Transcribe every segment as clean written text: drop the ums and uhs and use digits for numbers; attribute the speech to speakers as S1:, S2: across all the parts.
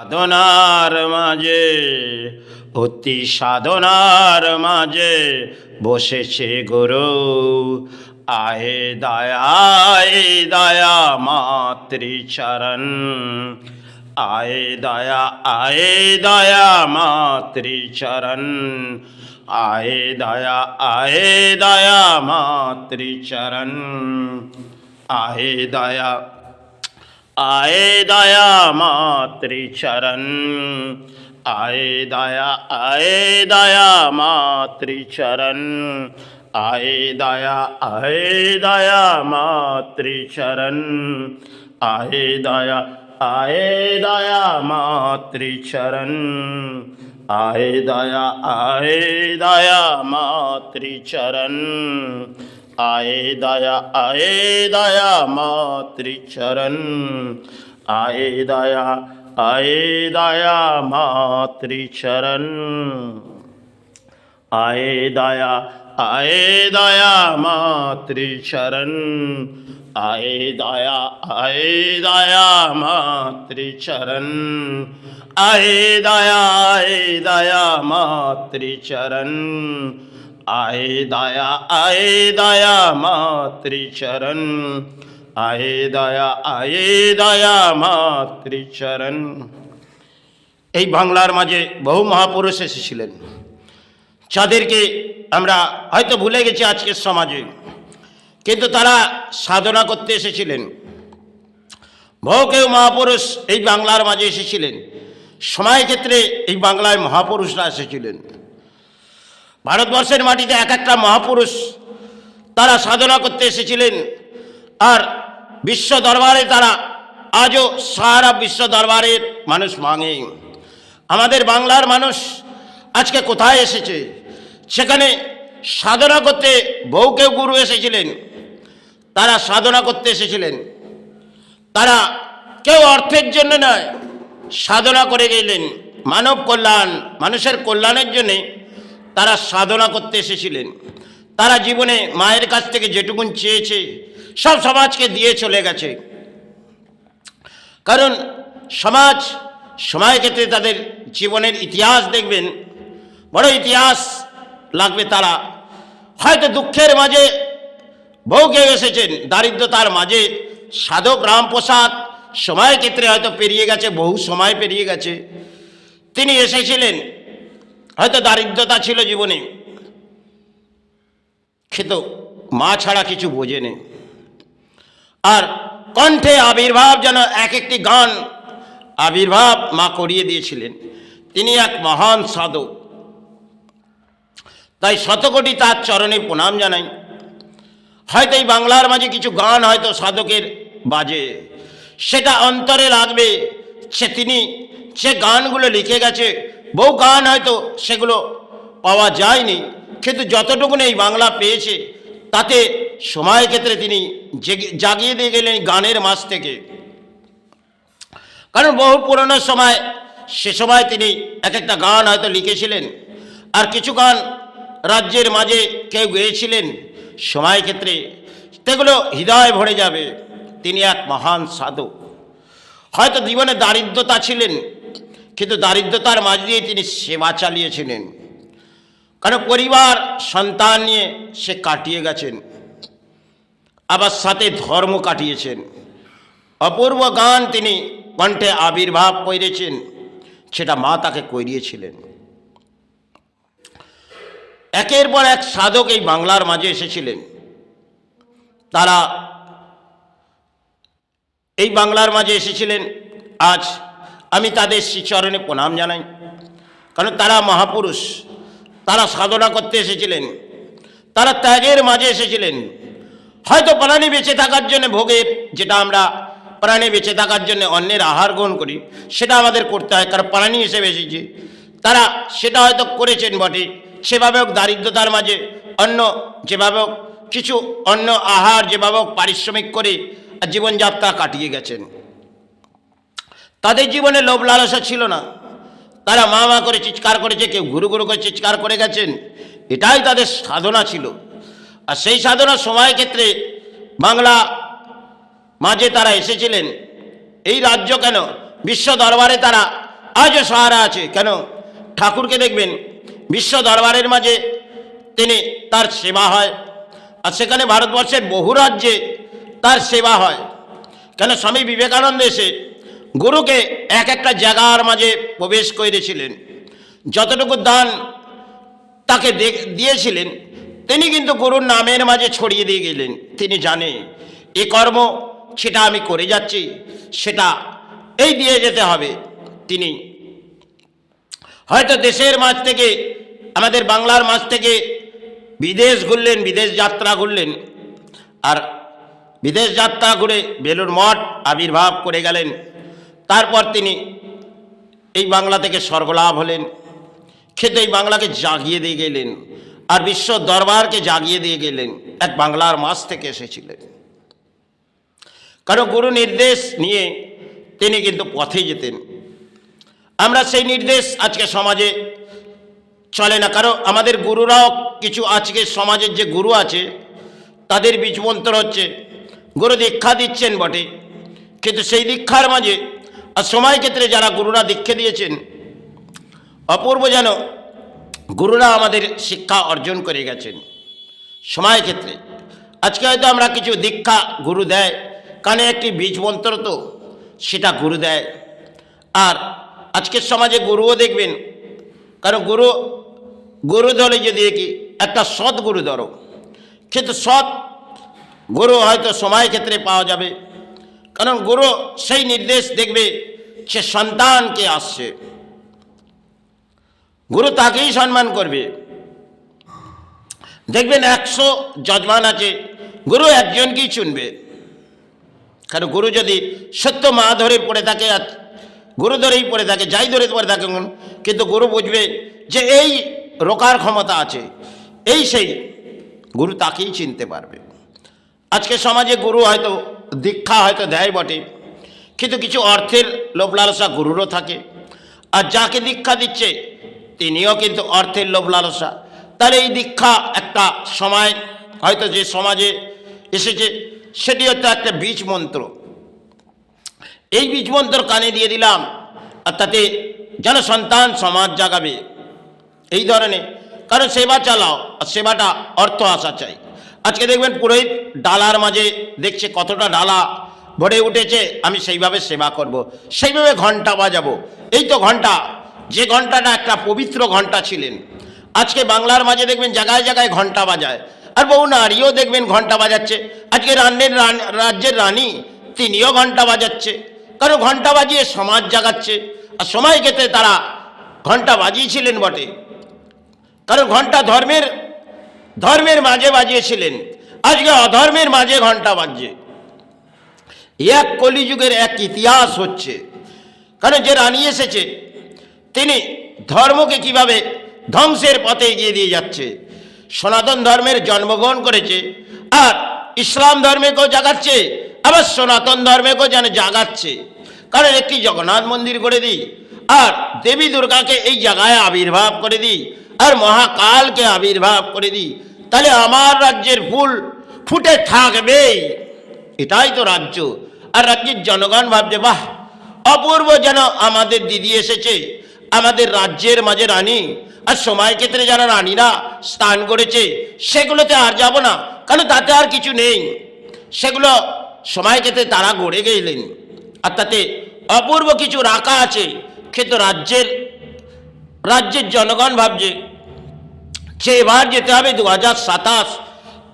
S1: সাধনার মাঝে অতি সাধনার মাঝে বসেছে গুরু। আয়ে দয়া মাতৃচরণ, আয়ে দয়া মাতৃচরণ, আয়ে দয়া মাতৃচরণ, আয়ে দয়া মাতৃচরণ, आए दया मातृचरण, आए दया मातृचरण, आए दया मातृचरण, आए दया मातृचरण, आए दया मातृचरण, आए दया मातृचरण, आए दया मातृचरण, आए दया मातृचरण, आए दया मातृचरण, आए दया मातृचरण, आए दया मातृचरण। এই বাংলার মাঝে বহু মহাপুরুষ এসেছিলেন, যাদেরকে আমরা হয়তো ভুলে গেছি আজকের সমাজে, কিন্তু তারা সাধনা করতে এসেছিলেন। বহু কেউ মহাপুরুষ এই বাংলার মাঝে এসেছিলেন, সময় ক্ষেত্রে এই বাংলায় মহাপুরুষরা এসেছিলেন। ভারতবর্ষের মাটিতে এক একটা মহাপুরুষ তারা সাধনা করতে এসেছিলেন, আর বিশ্ব দরবারে তারা আজও সারা বিশ্ব দরবারের মানুষ মাঙে। আমাদের বাংলার মানুষ আজকে কোথায় এসেছে? সেখানে সাধনা করতে বহু কেউ গুরু এসেছিলেন, তারা সাধনা করতে এসেছিলেন। তারা কেউ অর্থের জন্য নয়, সাধনা করে গেলেন মানব কল্যাণ, মানুষের কল্যাণের জন্যে তারা সাধনা করতে এসেছিলেন। তারা জীবনে মায়ের কাছ থেকে যেটুকুন চেয়েছে সব সমাজকে দিয়ে চলে গেছে। কারণ সমাজ সময় ক্ষেত্রে তাদের জীবনের ইতিহাস দেখবেন, বড় ইতিহাস লাগবে। তারা হয়তো দুঃখের মাঝে বহু কেউ এসেছেন, দারিদ্রতার মাঝে সাধক রামপ্রসাদ সময় ক্ষেত্রে হয়তো পেরিয়ে গেছে, বহু সময় পেরিয়ে গেছে। তিনি এসেছিলেন, হয়তো দারিদ্রতা ছিল জীবনে, খেত মা ছাড়া কিছু বোঝেনি, আর কণ্ঠে আবির্ভাব যেন এক একটি গান আবির্ভাব মা করিয়ে দিয়েছিলেন। তিনি এক মহান সাধক, তাই শতকোটি তার চরণে প্রণাম জানাই। হয়তো এই বাংলার মাঝে কিছু গান হয়তো সাধকের বাজে, সেটা অন্তরে লাগবে। তিনি সে গানগুলো লিখে গেছে, বহু গান হয়তো সেগুলো পাওয়া যায়নি, কিন্তু যতটুকুন এই বাংলা পেয়েছে তাতে সময় ক্ষেত্রে তিনি জাগিয়ে দিয়ে গেলেন গানের মাঝ থেকে। কারণ বহু পুরনো সময়, সে সময় তিনি এক একটা গান হয়তো লিখেছিলেন, আর কিছু গান রাজ্যের মাঝে কেউ গেয়েছিলেন সময় ক্ষেত্রে, সেগুলো হৃদয় ভরে যাবে। তিনি এক মহান সাধক। হয়তো জীবনে দারিদ্রতা ছিলেন, কিন্তু দারিদ্রতার মাঝ দিয়ে তিনি সেবা চালিয়েছিলেন। কারণ পরিবার সন্তান নিয়ে সে কাটিয়ে গেছেন, আবার সাথে ধর্ম কাটিয়েছেন। অপূর্ব গান তিনি কণ্ঠে আবির্ভাব করেছেন, সেটা মা তাকে করিয়েছিলেন। একের পর এক সাধক এই বাংলার মাঝে এসেছিলেন, তারা এই বাংলার মাঝে এসেছিলেন। আজ আমি তাদের শ্রীচরণে প্রণাম জানাই, কারণ তারা মহাপুরুষ। তারা সাধনা করতে এসেছিলেন, তারা ত্যাগের মাঝে এসেছিলেন। হয়তো প্রাণী বেঁচে থাকার জন্য ভোগের, যেটা আমরা প্রাণী বেঁচে থাকার জন্য অন্যের আহার গ্রহণ করি, সেটা আমাদের করতে হয়, কারণ প্রাণী হিসেবে এসেছি। তারা সেটা হয়তো করেছেন বটে, সেভাবে হোক দারিদ্রতার মাঝে অন্য যেভাবে হোক কিছু অন্য আহার যেভাবে হোক পারিশ্রমিক করে জীবনযাত্রা কাটিয়ে গেছেন। তাদের জীবনে লোভ লালসা ছিল না, তারা মা মা করে চিৎকার করেছে, কেউ গুরু গুরু করে চিৎকার করে গেছেন। এটাই তাদের সাধনা ছিল। আর সেই সাধনা সময় ক্ষেত্রে বাংলা মাঝে তারা এসেছিলেন। এই রাজ্য কেন, বিশ্ব দরবারে তারা আজও সাহারা আছে। কেন? ঠাকুরকে দেখবেন বিশ্ব দরবারের মাঝে তিনি তার সেবা হয়, আর সেখানে ভারতবর্ষের বহু রাজ্যে তার সেবা হয়। কেন? স্বামী বিবেকানন্দ এসে গুরুকে এক একটা জায়গার মাঝে প্রবেশ করেছিলেন, যতটুকু দান তাকে দিয়েছিলেন তিনি কিন্তু গুরুর নামের মাঝে ছড়িয়ে দিয়ে গেলেন। তিনি জানে এ কর্ম সেটা আমি করে যাচ্ছি, সেটা এই দিয়ে যেতে হবে। তিনি হয়তো দেশের মাঝ থেকে, আমাদের বাংলার মাঝ থেকে বিদেশ ঘুরলেন, বিদেশ যাত্রা ঘুরলেন, আর বিদেশ যাত্রা ঘুরে বেলুড় মঠ আবির্ভাব করে গেলেন। তারপর তিনি এই বাংলা থেকে স্বর্গলাভ হলেন, কিন্তু এই বাংলাকে জাগিয়ে দিয়ে গেলেন, আর বিশ্ব দরবারকে জাগিয়ে দিয়ে গেলেন। এক বাংলার মাঝ থেকে এসেছিলেন, কারণ গুরু নির্দেশ নিয়ে তিনি কিন্তু পথে যেতেন। আমরা সেই নির্দেশ আজকে সমাজে চলে না, কারণ আমাদের গুরুরাও কিছু আজকে সমাজের যে গুরু আছে তাদের বীজমন্ত্র হচ্ছে গুরু দীক্ষা দিচ্ছেন বটে, কিন্তু সেই দীক্ষার মাঝে আর সময় ক্ষেত্রে যারা গুরুরা দীক্ষা দিয়েছেন অপূর্ব, যেন গুরুরা আমাদের শিক্ষা অর্জন করে গেছেন সময় ক্ষেত্রে। আজকে হয়তো আমরা কিছু দীক্ষা গুরু দেয়, কানে একটি বীজ মন্ত্র তো সেটা গুরু দেয়। আর আজকের সমাজে গুরুও দেখবেন, কারণ গুরু ধরে যদি দেখি একটা সৎ গুরু ধরো, কিন্তু সৎ গুরু হয়তো সময় ক্ষেত্রে পাওয়া যাবে, কারণ গুরু সেই নির্দেশ দেখবে সে সন্তানকে আসছে, গুরু তাকেই সম্মান করবে। দেখবেন 100 যজমান আছে, গুরু একজনকেই চুনবে। কারণ গুরু যদি সত্য মা ধরে পড়ে থাকে, গুরু ধরেই পড়ে থাকে, যাই ধরে পড়ে থাকে, কিন্তু গুরু বুঝবে যে এই রোকার ক্ষমতা আছে, এই সেই গুরু তাকেই চিনতে পারবে। আজকে সমাজে গুরু হয়তো দীক্ষা হয়তো দেয় বটে, কিন্তু কিছু অর্থের লোভ লালসা গুরুরও থাকে, আর যাকে দীক্ষা দিচ্ছে তিনিও কিন্তু অর্থের লোভ লালসা। তাহলে এই দীক্ষা একটা সময় হয়তো যে সমাজে এসেছে সেটি হয়তো একটা বীজ মন্ত্র, এই বীজ মন্ত্র কানে দিয়ে দিলাম, আর তাতে যেন সন্তান সমাজ জাগাবে এই ধরনের। কারণ সেবা চালাও, আর সেবাটা অর্থ আসা চাই। আজকে দেখবেন পুরোহিত ডালার মাঝে দেখছে কতটা ডালা ভরে উঠেছে, আমি সেইভাবে সেবা করব, সেইভাবে ঘন্টা বাজাবো। এই তো ঘন্টা, যে ঘন্টাটা একটা পবিত্র ঘন্টা ছিলেন, আজকে বাংলার মাঝে দেখবেন জায়গায় জায়গায় ঘন্টা বাজায়, আর বহু নারীও দেখবেন ঘন্টা বাজাচ্ছে। আজকে রাজ্যের রানী তিনিও ঘন্টা বাজাচ্ছে, কারণ ঘন্টা বাজিয়ে সমাজ জাগাচ্ছে। আর সময় ক্ষেত্রে তারা ঘন্টা বাজিয়েছিলেন বটে, কারণ ঘন্টা ধর্মের মাঝে বাজিয়েছিলেন, আজকে অধর্মের মাঝে ঘন্টা বাজছে। এক কলিযুগের এক ইতিহাস হচ্ছে, কারণ যে রানী এসেছে তিনি ধর্মকে কিভাবে ধ্বংসের পথে এগিয়ে দিয়ে যাচ্ছে। সনাতন ধর্মের জন্মগ্রহণ করেছে, আর ইসলাম ধর্মেকেও জাগাচ্ছে, আবার সনাতন ধর্মেকেও যেন জাগাচ্ছে। কারণ একটি জগন্নাথ মন্দির করে দিই, আর দেবী দুর্গাকে এই জায়গায় আবির্ভাব করে দিই, আর মহাকালকে আবির্ভাব করে দিই, তাহলে আমার রাজ্যের ফুল ফুটে থাকবেই। এটাই তো রাজ্য। আর রাজ্যের জনগণ ভাবছে বাহ, অপূর্ব যেন আমাদের দিদি এসেছে, আমাদের রাজ্যের মাঝে রানী। আর সময় ক্ষেত্রে যারা রানীরা স্থান করেছে সেগুলোতে আর যাব না, কারণ তাতে আর কিছু নেই, সেগুলো সময় ক্ষেত্রে তারা গড়ে গেলেন, আর তাতে অপূর্ব কিছু রাখা আছে। কিন্তু রাজ্যের জনগণ ভাবছে যে এবার যেতে হবে 2027,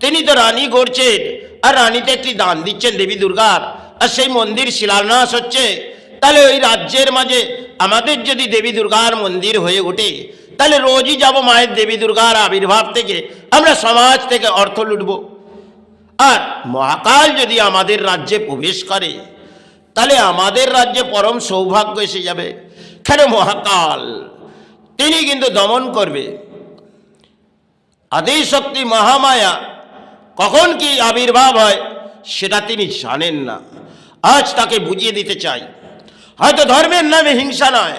S1: তিনি তো রানী গড়ছেন, আর রানীতে একটি দান দিচ্ছেন দেবী দুর্গার, আর সেই মন্দির শিলান্যাস হচ্ছে। তাহলে ওই রাজ্যের মাঝে আমাদের যদি দেবী দুর্গার মন্দির হয়ে ওঠে, তাহলে রোজই যাব মায়ের দেবী দুর্গার আবির্ভাব থেকে, আমরা সমাজ থেকে অর্থ লুটব। আর মহাকাল যদি আমাদের রাজ্যে প্রবেশ করে, তাহলে আমাদের রাজ্যে পরম সৌভাগ্য এসে যাবে। কেন? মহাকাল তিনি কিন্তু দমন করবে। আদি শক্তি মহামায়া কখন কি আবির্ভাব হয় সেটা তিনি জানেন না। আজ তাকে বুঝিয়ে দিতে চাই, হয়তো ধর্মের নামে হিংসা নয়,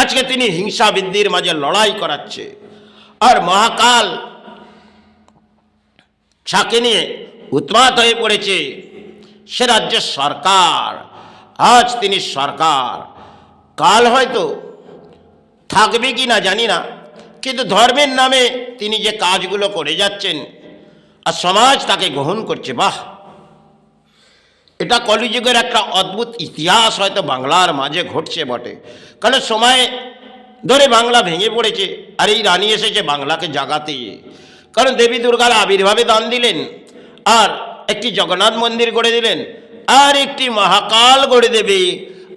S1: আজকে তিনি হিংসা বৃদ্ধির মাঝে লড়াই করাচ্ছে। আর মহাকাল ছাকে নিয়ে উন্মাদ হয়ে পড়েছে সে রাজ্যের সরকার। আজ তিনি সরকার, কাল হয়তো থাকবে কি না জানি না, কিন্তু ধর্মের নামে তিনি যে কাজগুলো করে যাচ্ছেন আর সমাজ তাকে গ্রহণ করছে, বাহ, এটা কলিযুগের একটা অদ্ভুত ইতিহাস হয়তো বাংলার মাঝে ঘটছে বটে। কারণ সময় ধরে বাংলা ভেঙে পড়েছে, আর এই রানী এসেছে বাংলাকে জাগাতে। কারণ দেবী দুর্গার আবির্ভাবে দান দিলেন, আর একটি জগন্নাথ মন্দির গড়ে দিলেন, আর একটি মহাকাল গড়ে দেবে।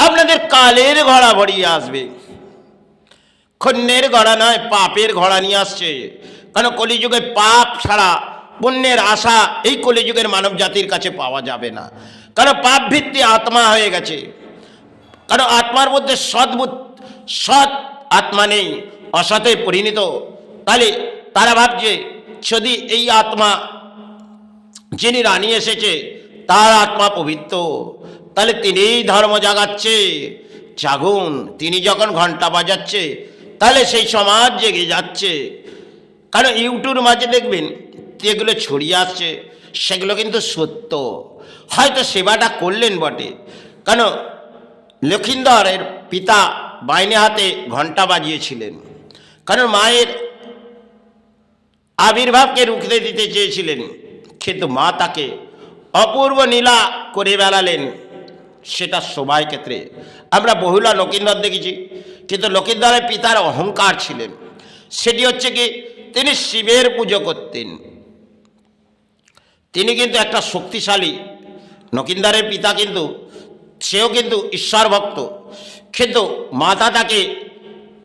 S1: আপনাদের কালের ঘোড়া ভরিয়ে আসবে, ক্ষণ্যের ঘোড়া নয়, পাপের ঘোড়া নিয়ে আসছে। কারণ কলিযুগে পাপ ছাড়া পুণ্যের আশা এই কলিযুগের মানব জাতির কাছে পাওয়া যাবে না। কারণ পাপ ভিত্তি আত্মা হয়ে গেছে। কারণ আত্মার মধ্যে সৎ আত্মা নেই, অসতে পরিণত। তাহলে তারা ভাবছে যদি এই আত্মা যিনি রানী এসেছে তার আত্মা পবিত্র, তাহলে তিনিই ধর্ম জাগাচ্ছে। জাগুন, তিনি যখন ঘন্টা বাজাচ্ছে তাহলে সেই সমাজ জেগে যাচ্ছে। কারণ ইউটিউবের মাঝে দেখবেন যেগুলো ছড়িয়ে আসছে সেগুলো কিন্তু সত্য। হয়তো সেবাটা করলেন বটে, কারণ লক্ষিন্দরের পিতা বাইনে হাতে ঘণ্টা বাজিয়েছিলেন, কারণ মায়ের আবির্ভাবকে রুখতে দিতে চেয়েছিলেন, কিন্তু মা তাকে অপূর্ব নীলা করে বেড়ালেন। সেটা সবাই ক্ষেত্রে আমরা বহুলা লক্ষিন্দর দেখেছি, কিন্তু লক্ষিন্দরের পিতার অহংকার ছিলেন। সেটি হচ্ছে কি, তিনি শিবের পুজো করতেন। তিনি কিন্তু একটা শক্তিশালী, লক্ষিন্দরের পিতা কিন্তু সেও কিন্তু ঈশ্বর ভক্ত, কিন্তু মাতা তাকে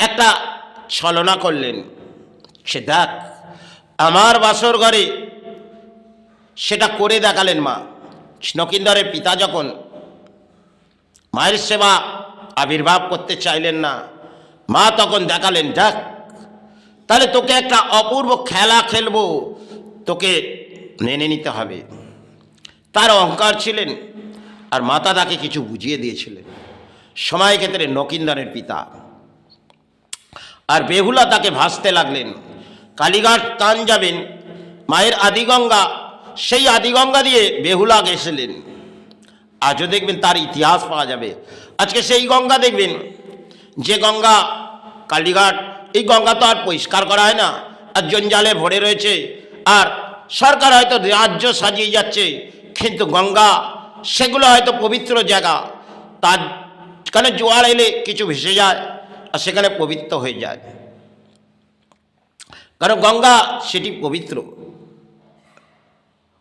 S1: একটা ছলনা করলেন। সে দেখ আমার বাসর ঘরে সেটা করে দেখালেন মা। লক্ষিন্দরের পিতা যখন মায়ের সেবা আবির্ভাব করতে চাইলেন না, মা তখন দেখালেন, দেখ তাহলে তোকে একটা অপূর্ব খেলা খেলবো, তোকে মেনে নিতে হবে। তার অহংকার ছিলেন, আর মাতা তাকে কিছু বুঝিয়ে দিয়েছিলেন। সময় ক্ষেত্রে লক্ষিন্দরের পিতা আর বেহুলা তাকে ভাসতে লাগলেন। কালীঘাট স্থান যাবেন, মায়ের আদিগঙ্গা, সেই আদিগঙ্গা দিয়ে বেহুলা গেছিলেন। আজও দেখবেন তার ইতিহাস পাওয়া যাবে। আজকে সেই গঙ্গা দেখবেন, যে গঙ্গা কালীঘাট, এই গঙ্গা তো আর পরিষ্কার করা হয় না, আর জঞ্জালে ভরে রয়েছে। আর সরকার হয়তো রাজ্য সাজিয়ে যাচ্ছে, কিন্তু গঙ্গা সেগুলো হয়তো পবিত্র জায়গা, তার কারণে জোয়ার এলে কিছু ভেসে যায় আর সেখানে পবিত্র হয়ে যায়। কারণ গঙ্গা সেটি পবিত্র।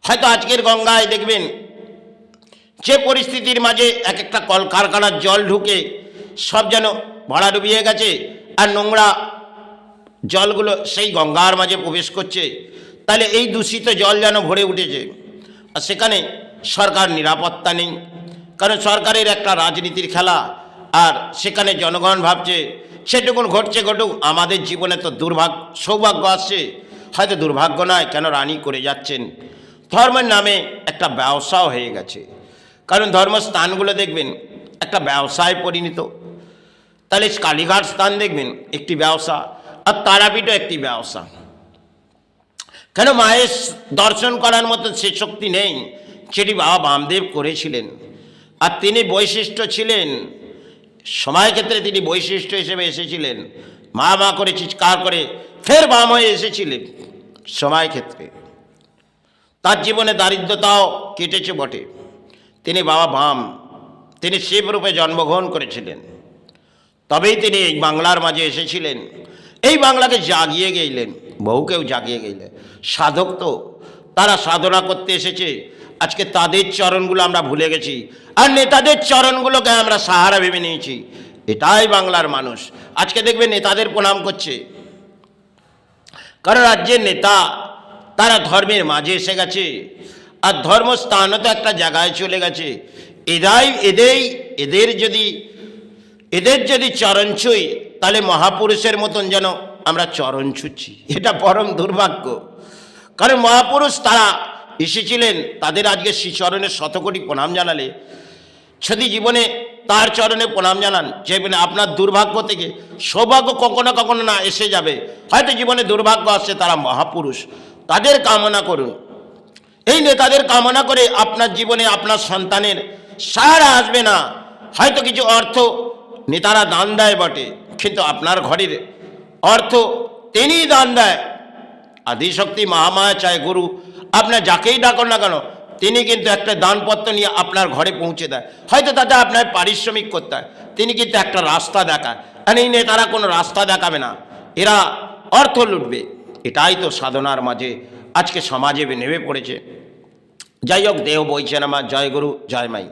S1: হয়তো আজকের গঙ্গায় দেখবেন যে পরিস্থিতির মাঝে এক একটা কলকারখানার জল ঢুকে সব যেন ভাড়া ডুবিয়ে গেছে, আর নোংরা জলগুলো সেই গঙ্গার মাঝে প্রবেশ করছে। তাহলে এই দূষিত জল যেন ভরে উঠেছে, আর সেখানে সরকার নিরাপত্তা নেই। কারণ সরকারের একটা রাজনীতির খেলা, আর সেখানে জনগণ ভাবছে সেটুকুন ঘটছে ঘটুক, আমাদের জীবনে তো সৌভাগ্য আসছে। হয়তো দুর্ভাগ্য নয়, কেন রানী করে যাচ্ছেন। ধর্মের নামে একটা ব্যবসাও হয়ে গেছে। কারণ ধর্মস্থানগুলো দেখবেন একটা ব্যবসায় পরিণত। তাহলে কালীঘাট স্থান দেখবেন একটি ব্যবসা, আর তারাপীঠও একটি ব্যবসা। কেন মায়ের দর্শন করার মতো সে শক্তি নেই, সেটি বাবা বামদেব করেছিলেন। আর তিনি বৈশিষ্ট্য ছিলেন, সময় ক্ষেত্রে তিনি বৈশিষ্ট্য হিসেবে এসেছিলেন। মা মা করে চিৎকার করে ফের বাম হয়ে এসেছিলেন। সময় ক্ষেত্রে তার জীবনে দারিদ্রতাও কেটেছে বটে। তিনি বাবা বাম, তিনি শিবরূপে জন্মগ্রহণ করেছিলেন, তবেই তিনি এই বাংলার মাঝে এসেছিলেন। এই বাংলাকে জাগিয়ে গেলেন, বহুকেও জাগিয়ে গেলেন। সাধক তো তারা সাধনা করতে এসেছে, আজকে তাদের চরণগুলো আমরা ভুলে গেছি, আর নেতাদের চরণগুলোকে আমরা সাহারা ভেবে নিয়েছি। এটাই বাংলার মানুষ। আজকে দেখবে নেতাদের প্রণাম করছে, কারণ রাজ্যের নেতা তারা ধর্মের মাঝে এসে গেছে, আর ধর্মস্থানও তো একটা জায়গায় চলে গেছে। এদের যদি চরণ ছুঁই, তাহলে মহাপুরুষের মতন যেন আমরা চরণ ছুঁচ্ছি। এটা পরম দুর্ভাগ্য। কারণ মহাপুরুষ তারা এসেছিলেন, তাদের আজকে শ্রীচরণের শতকোটি প্রণাম জানালে, যদি জীবনে তার চরণে প্রণাম জানান, জীবনে আপনার দুর্ভাগ্য থেকে সৌভাগ্য কখনো কখনো না এসে যাবে। হয়তো জীবনে দুর্ভাগ্য আসছে, তারা মহাপুরুষ, তাদের কামনা করুন। এই নেতাদের কামনা করে আপনার জীবনে আপনার সন্তানের সাহারা আসবে না। হয়তো কিছু অর্থ নেতারা দান দেয় বটে, কিন্তু আপনার ঘরের অর্থ তিনিই দান দেয়। আদিশক্তি মহামায়া চায় গুরু, আপনার যাকেই ডাকুন না কেন তিনি কিন্তু একটা দানপত্র নিয়ে আপনার ঘরে পৌঁছে দেয়। হয়তো তাতে আপনার পারিশ্রমিক করতে হয়, তিনি কিন্তু একটা রাস্তা দেখায়। আর এই নেতারা কোনো রাস্তা দেখাবে না, এরা অর্থ লুটবে। এটাই তো সাধনার মাঝে আজকে সমাজে নেমে পড়েছে। যাই হোক, দেহ বইছে আমার, জয় গুরু, জয় মাই।